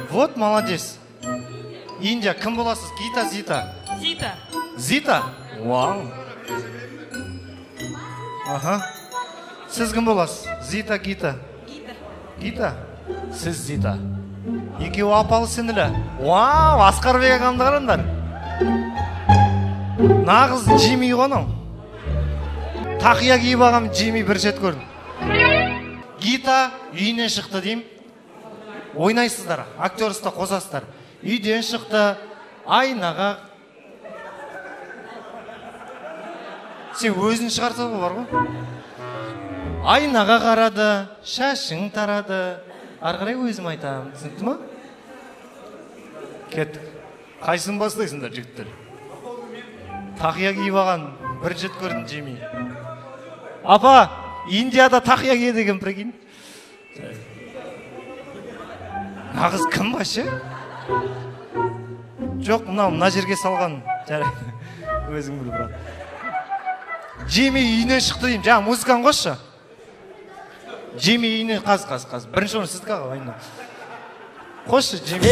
Вот, молодец. Индия, кім боласыз? Гита, Зита? Зита. Зита? Вау. Ага. Сіз кім боласыз? Зита, Гита? Гита. Гита? Сіз Зита. Екеуі апалы сіңілі. Вау, Асқарбек ағамды қараңдар. Нағыз Джимми ғонау. Тақия киіп ағам Джимми бір жет көрдім. Гита үйінен шықты дейм. Ойнайсыздар, актерсті қосасыздар. Үйден шықты, айнаға. Сен өзін шығарса бар ғой. Айнаға қарады, шашың тарады. Арғарай өзім айтамын, түсінікті ма? Кеттік. Қайсын бастайсыңдар, жігіттер? Тақия киіп алған бір жет көрдім, Джимми. Апа, Индияда тақия кие деген прикинь. Нағыз кім башы? Жоқ, мына жерге салған. Өзің біл, брат. Джимми үйінен шықты дейм. Жаңа музыканы қосшы. Джимми үйінен қаз. Бірінші оны сіздікі аға ойында. Қосшы, Джимми.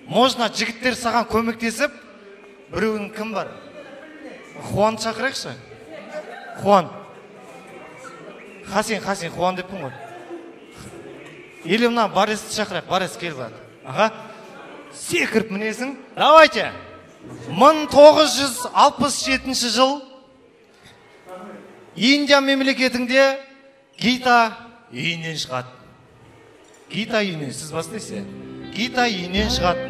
Можно жігіттер саған көмектесіп, біреуінің кім бар? Хуан шақырайықшы? Хуан. Хасен, Хуан деппін ғой. Или мына Баресті шақырайық, Барес кел бар. Аға, секіріп мінесің. Давайте. 1967 жыл Индия мемлекетінде Гита үйінен шығады. Гита үйінен, сіз бастайсыз. Гита үйінен шығады.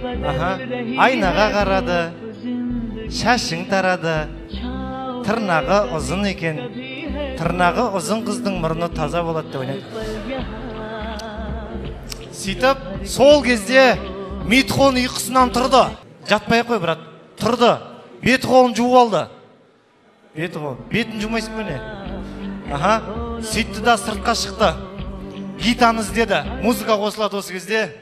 Айнаға қарады, шашың тарады, тырнағы ұзын екен. Тырнағы ұзын қыздың мұрны таза болады деп ойнайды. Сөйтіп, сол кезде Митхон ұйқысынан тұрды. Жатпай қой, брат. Тұрды. Беті қолын жуып алды. Бетін жумайсың ба не? Сөйтті да сыртқа шықты. Гитаны іздеді. Музыка қосылады осы кезде.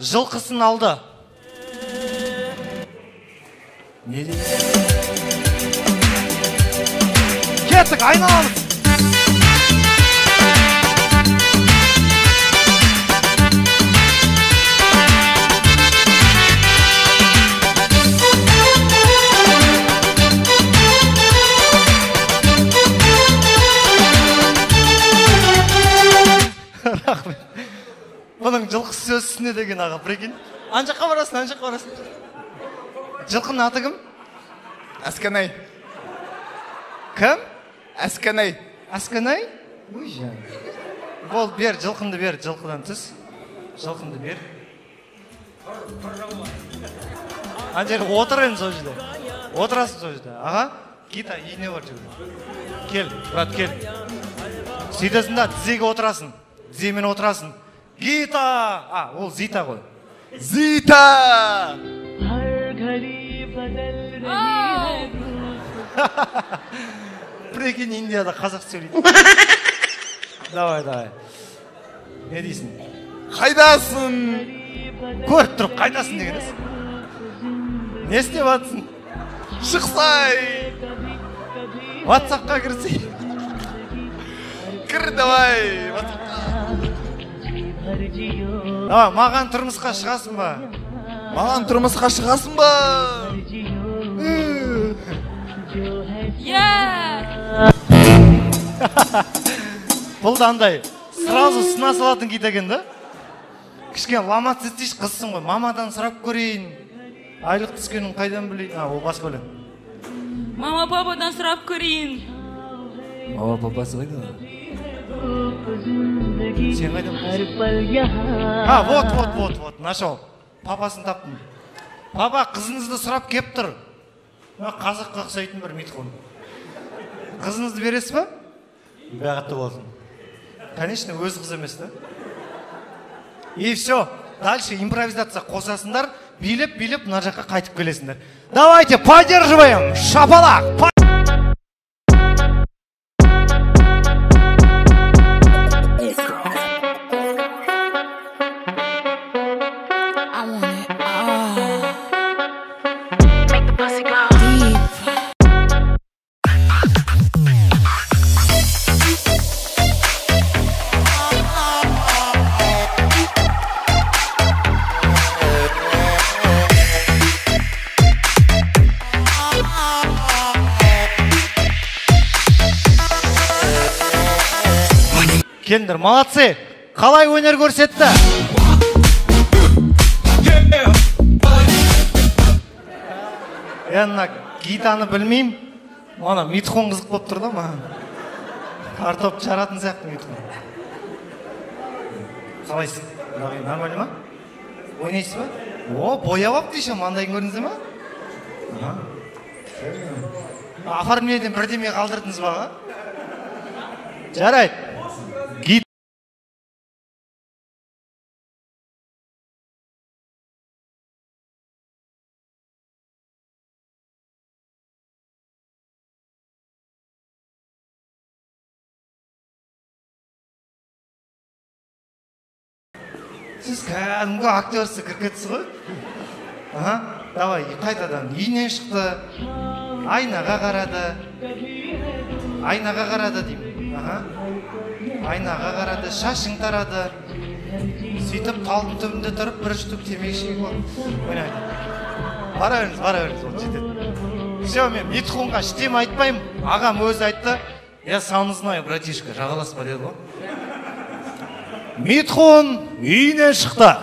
Жылқысын алды. Не дейді? Кеттік, айналамыз. Рахмет. Бұның жылқысы сөз үстіне деген аға, прикинь. Анжаққа барасың. Жылқының аты кім? Әскенай. Кім? Әскенай. Әскенай? Ой, жан. Бол, бер, жылқынды бер, жылқыдан түс. Жылқынды бер. Ан жер отыр енді сол жерде. Отырасың сол жерде. Аға, Гита, үйіне бар жүрді. Кел, брат, кел. Сөйтесің да, тізеге отырасың. Тіземен отырасың. Гита! Ол Зита ғой. Зита! Прикинь, Индияда қазақ сөйлейді. Давай. Не дейсің? Қайдасың? Көріп тұрып, қайдасың деген есі. Не істеп атсың? Шықсай! WhatsApp-қа кірсей. Кір, давай! Давай, маған тұрмысқа шығасың ба? Маған тұрмысқа шығасың ба? Бұл да андай, сразу сына салатын Гита екен да? Кішкен ламат сетиш қызсың ғой, мамадан сұрап көрейін. Айлық түскенін қайдан білейін? Ол басқа өлең. Мама пападан сұрап көрейін. Мама папасы қайда? Сен қайдан білесің? Вот, нашел. Папасын таптым. Папа, қызыңызды сұрап кеп тұр. Қазаққа ұқсайтын бір Митхон. Қызыңызды бересіз ба? Бақытты болсын. Конечно, өз қыз емес та. И все. Дальше импровизация қосасыңдар, билеп мына жаққа қайтып келесіңдер. Давайте поддерживаем. Шапалақ. Келдер, молодцы! Қалай өнер көрсетті? Ана гитаны білмейм. Ана митхон қызық болып тұрды маған. Картоп жаратын сияқты митхон. Қалайсыз? Нормально ма? Ойнайсыз ба? О, бояп алып дейшім, андайын көрдіңіз ма? Оформлениеден бірдеме қалдырдыңыз ба? Жарайды. Сіз кәдімгі актерсіз кіріп кетсіз ғой? Давай, қайтадан. Үйінен шықты, айнаға қарады деймін. Айнаға қарады, шашың тарады. Сөйтіп талдың түбінде тұрып, бір штук темекі шегіп алып. Ойнайды. Бара беріңіз, ол жетеді. Все, мен митхонға іштем айтпаймын. Ағам өзі айтты. Я сам знаю, братишка, жағаласпа деді ғой. Митхон үйінен шықты.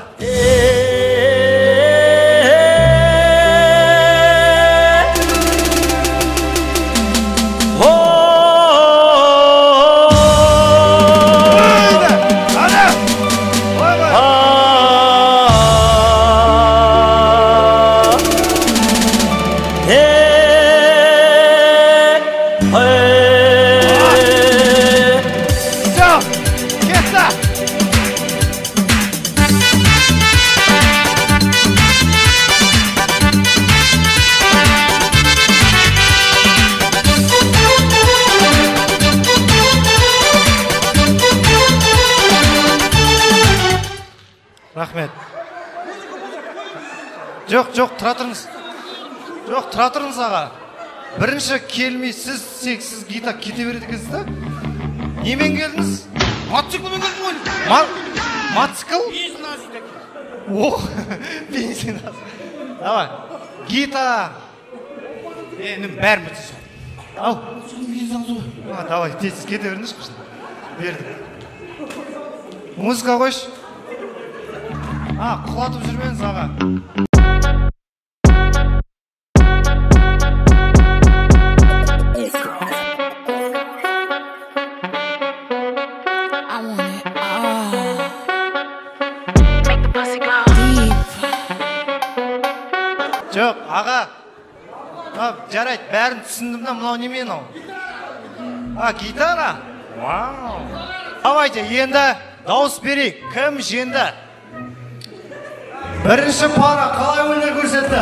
Рахмет. Жоқ, тұра тұрыңыз аға. Бірінші келмей, сіз гита кете береді екенсіз да? Немен келдіңіз? Мотоциклмен келдім ғой. Мотоцикл? Бензин аз үйде. О, бензин аз. Давай, гита. Бәрін бітсіз. Ау. Давай, тез кете беріңіз қышын. Бердік. Музыка қойш. Құлатып жүрмеңіз аға. Жоқ, аға. Жарайды, бәрін түсіндім да, мынау немен ау? Гитара? Вау. Давайте, енді дауыс берейік. Кім жеңді? Бірінші пара қалай өнер көрсетті?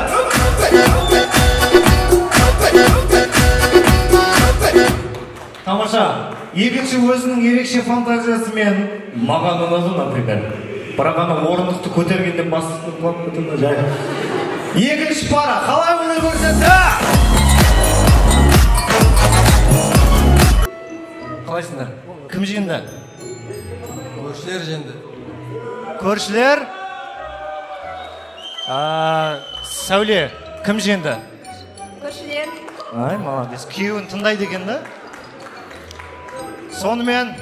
Тамаша, екінші өзінің ерекше фантазиясымен маған ұнады, например. Бірақ ана орындықты көтергенде басып құлап кетті жай. Екінші пара қалай өнер көрсетті? Қалайсыңдар? Кім жеңді? Көршілер жеңді. Көршілер? Сәуле, кім жеңді? Көршілер. Ай, молодец. Күйеуін тыңдайды екен да? Сонымен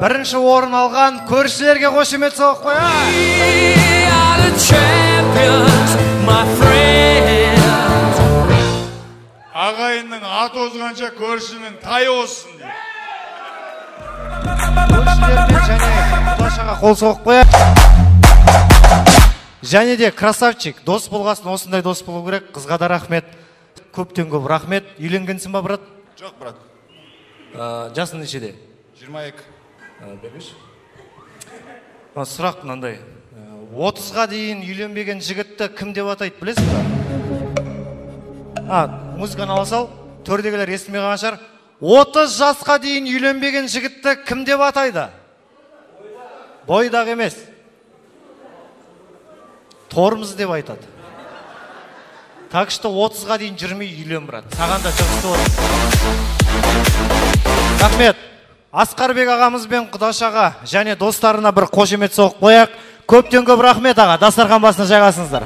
бірінші орын алған көршілерге қошемет соғып қояйық. We are the champions, my friends. Ағайынның ат озғанша көршінің тай озсын дейді. Көршілермен және құдашаға қол соғып қояйық. Және де красавчик, дос болғасын, осындай дос болу керек. Қызға да рахмет. Көптен көп рахмет. Үйленгенсің ба, брат? Жоқ, брат. Жасың нешеде? 22. Беріңізші. Сұрақ мынандай. 30-ға дейін үйленбеген жігітті кім деп атайды, білесің бе? Музыканы ала сал, төрдегілер естімей қалған шығар. 30 жасқа дейін үйленбеген жігітті кім деп атайды? Бойдақ емес. Тормыз деп айтады. Так что 30-ға дейін жүрмей үйлен, брат. Саған да жығысты olur. Рахмет. Асқарбек ағамыз бен Құдашаға және достарына бір қошемет соғып қояқ. Көптен көп рахмет аға. Дастархан басына жайғасыңыздар.